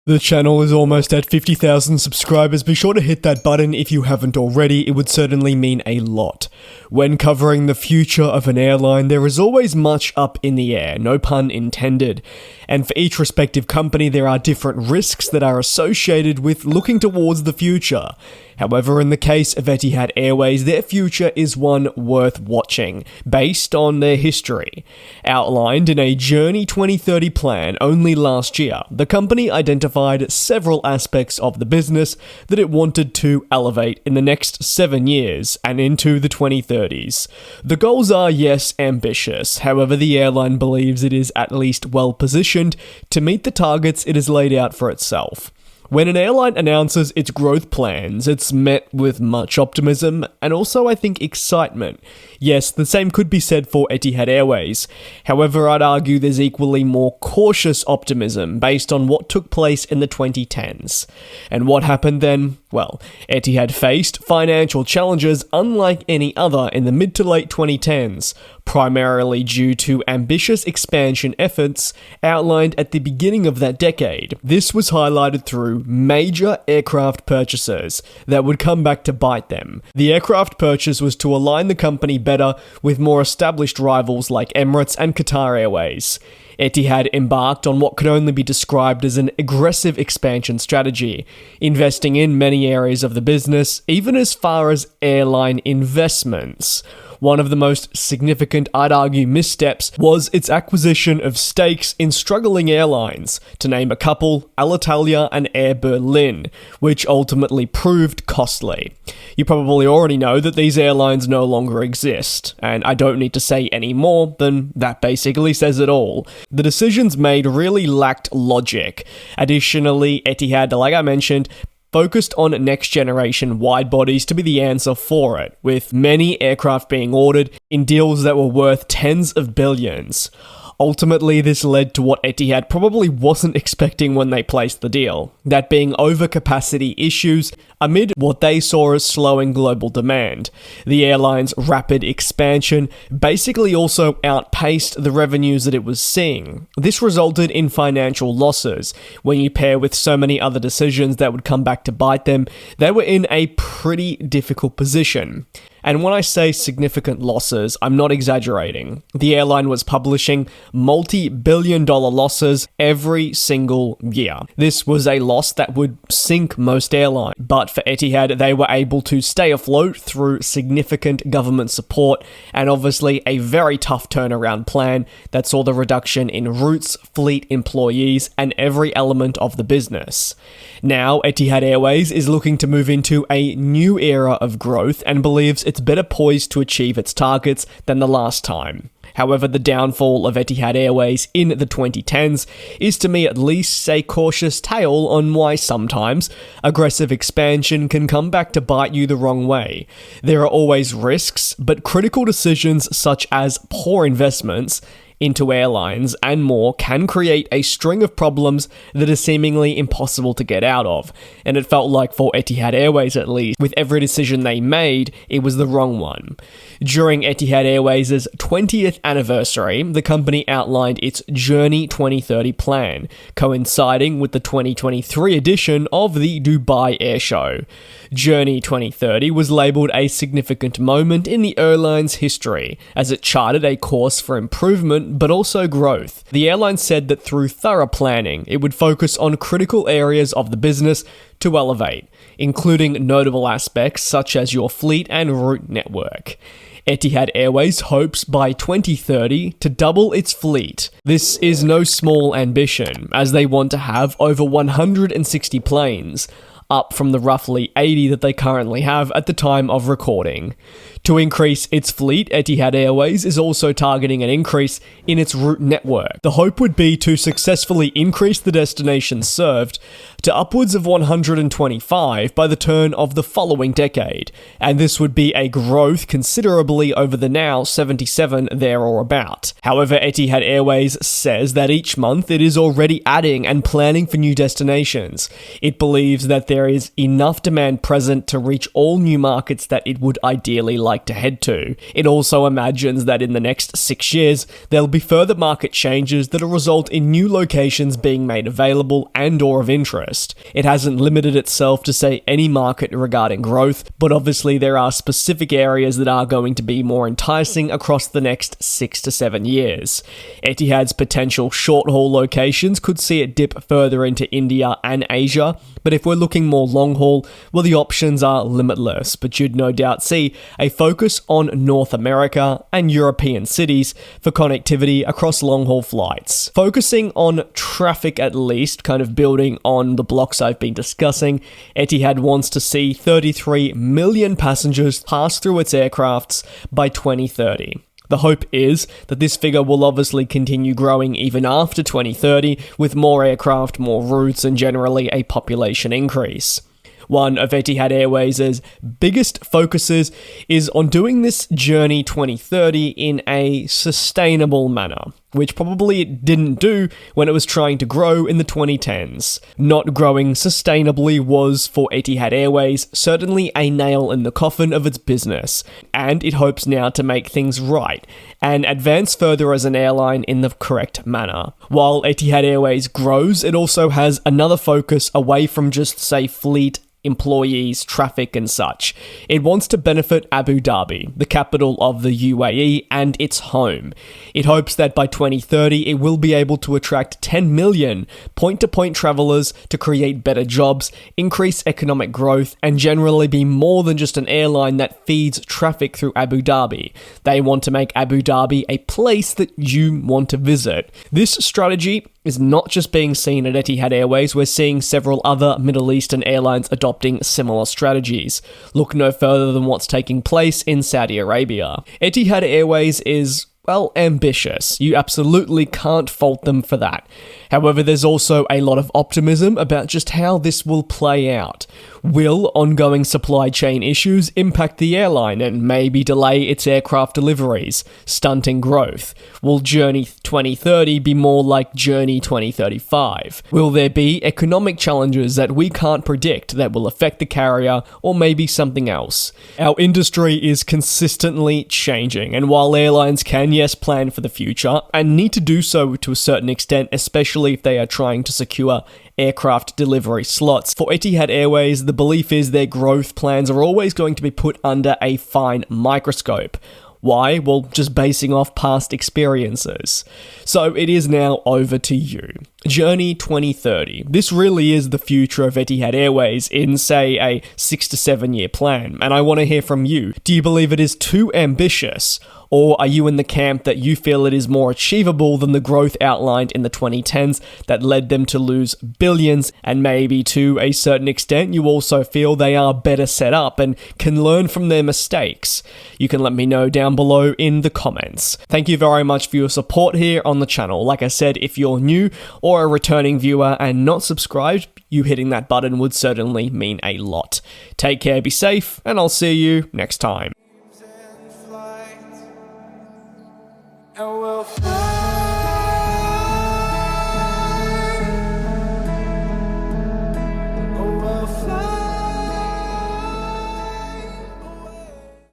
The channel is almost at 50,000 subscribers. Be sure to hit that button if you haven't already. It would certainly mean a lot. When covering the future of an airline, there is always much up in the air, no pun intended. And for each respective company, there are different risks that are associated with looking towards the future. However, in the case of Etihad Airways, their future is one worth watching, based on their history. Outlined in a Journey 2030 plan only last year, the company identified several aspects of the business that it wanted to elevate in the next 7 years and into the 2030s. The goals are, yes, ambitious. However, the airline believes it is at least well positioned to meet the targets it has laid out for itself. When an airline announces its growth plans, it's met with much optimism and also, I think, excitement. Yes, the same could be said for Etihad Airways. However, I'd argue there's equally more cautious optimism based on what took place in the 2010s. And what happened then? Well, Etihad faced financial challenges unlike any other in the mid to late 2010s, primarily due to ambitious expansion efforts outlined at the beginning of that decade. This was highlighted through major aircraft purchases that would come back to bite them. The aircraft purchase was to align the company better with more established rivals like Emirates and Qatar Airways. Etihad embarked on what could only be described as an aggressive expansion strategy, investing in many areas of the business, even as far as airline investments. One of the most significant, I'd argue, missteps was its acquisition of stakes in struggling airlines, to name a couple, Alitalia and Air Berlin, which ultimately proved costly. You probably already know that these airlines no longer exist, and I don't need to say any more than that basically says it all. The decisions made really lacked logic. Additionally, Etihad, like I mentioned, focused on next-generation wide-bodies to be the answer for it, with many aircraft being ordered in deals that were worth tens of billions. Ultimately, this led to what Etihad probably wasn't expecting when they placed the deal, that being overcapacity issues amid what they saw as slowing global demand. The airline's rapid expansion basically also outpaced the revenues that it was seeing. This resulted in financial losses. When you pair with so many other decisions that would come back to bite them, they were in a pretty difficult position. And when I say significant losses, I'm not exaggerating. The airline was publishing multi-billion-dollar losses every single year. This was a loss that would sink most airlines. But for Etihad, they were able to stay afloat through significant government support and obviously a very tough turnaround plan that saw the reduction in routes, fleet, employees, and every element of the business. Now, Etihad Airways is looking to move into a new era of growth and believes it's better poised to achieve its targets than the last time. However, the downfall of Etihad Airways in the 2010s is to me at least a cautious tale on why sometimes aggressive expansion can come back to bite you the wrong way. There are always risks, but critical decisions such as poor investments into airlines and more can create a string of problems that are seemingly impossible to get out of. And it felt like for Etihad Airways at least, with every decision they made, it was the wrong one. During Etihad Airways' 20th anniversary, the company outlined its Journey 2030 plan, coinciding with the 2023 edition of the Dubai Air Show. Journey 2030 was labelled a significant moment in the airline's history, as it charted a course for improvement but also growth. The airline said that through thorough planning, it would focus on critical areas of the business to elevate, including notable aspects such as your fleet and route network. Etihad Airways hopes by 2030 to double its fleet. This is no small ambition, as they want to have over 160 planes, up from the roughly 80 that they currently have at the time of recording. To increase its fleet, Etihad Airways is also targeting an increase in its route network. The hope would be to successfully increase the destinations served to upwards of 125 by the turn of the following decade, and this would be a growth considerably over the now 77 there or about. However, Etihad Airways says that each month it is already adding and planning for new destinations. It believes that there is enough demand present to reach all new markets that it would ideally like like to head to. It also imagines that in the next 6 years, there'll be further market changes that'll result in new locations being made available and or of interest. It hasn't limited itself to say any market regarding growth, but obviously there are specific areas that are going to be more enticing across the next 6 to 7 years. Etihad's potential short-haul locations could see it dip further into India and Asia, but if we're looking more long-haul, well, the options are limitless, but you'd no doubt see a focus on North America and European cities for connectivity across long-haul flights. Focusing on traffic at least, kind of building on the blocks I've been discussing, Etihad wants to see 33 million passengers pass through its aircrafts by 2030. The hope is that this figure will obviously continue growing even after 2030, with more aircraft, more routes, and generally a population increase. One of Etihad Airways' biggest focuses is on doing this Journey 2030 in a sustainable manner, which probably it didn't do when it was trying to grow in the 2010s. Not growing sustainably was, for Etihad Airways, certainly a nail in the coffin of its business, and it hopes now to make things right and advance further as an airline in the correct manner. While Etihad Airways grows, it also has another focus away from just, say, fleet, employees, traffic, and such. It wants to benefit Abu Dhabi, the capital of the UAE and its home. It hopes that by 2030 it will be able to attract 10 million point-to-point travelers to create better jobs, increase economic growth, and generally be more than just an airline that feeds traffic through Abu Dhabi. They want to make Abu Dhabi a place that you want to visit. This strategy is not just being seen at Etihad Airways, we're seeing several other Middle Eastern airlines adopting similar strategies. Look no further than what's taking place in Saudi Arabia. Etihad Airways is, well, ambitious. You absolutely can't fault them for that. However, there's also a lot of optimism about just how this will play out. Will ongoing supply chain issues impact the airline and maybe delay its aircraft deliveries, stunting growth? Will Journey 2030 be more like Journey 2035? Will there be economic challenges that we can't predict that will affect the carrier, or maybe something else? Our industry is consistently changing, and while airlines can, yes, plan for the future, and need to do so to a certain extent, especially if they are trying to secure aircraft delivery slots, for Etihad Airways, the belief is their growth plans are always going to be put under a fine microscope. Why? Well, just basing off past experiences. So it is now over to you. Journey 2030. This really is the future of Etihad Airways in, say, a 6 to 7 year plan, and I want to hear from you. Do you believe it is too ambitious? Or are you in the camp that you feel it is more achievable than the growth outlined in the 2010s that led them to lose billions, and maybe to a certain extent you also feel they are better set up and can learn from their mistakes? You can let me know down below in the comments. Thank you very much for your support here on the channel. Like I said, if you're new or a returning viewer and not subscribed, you hitting that button would certainly mean a lot. Take care, be safe, and I'll see you next time. And we'll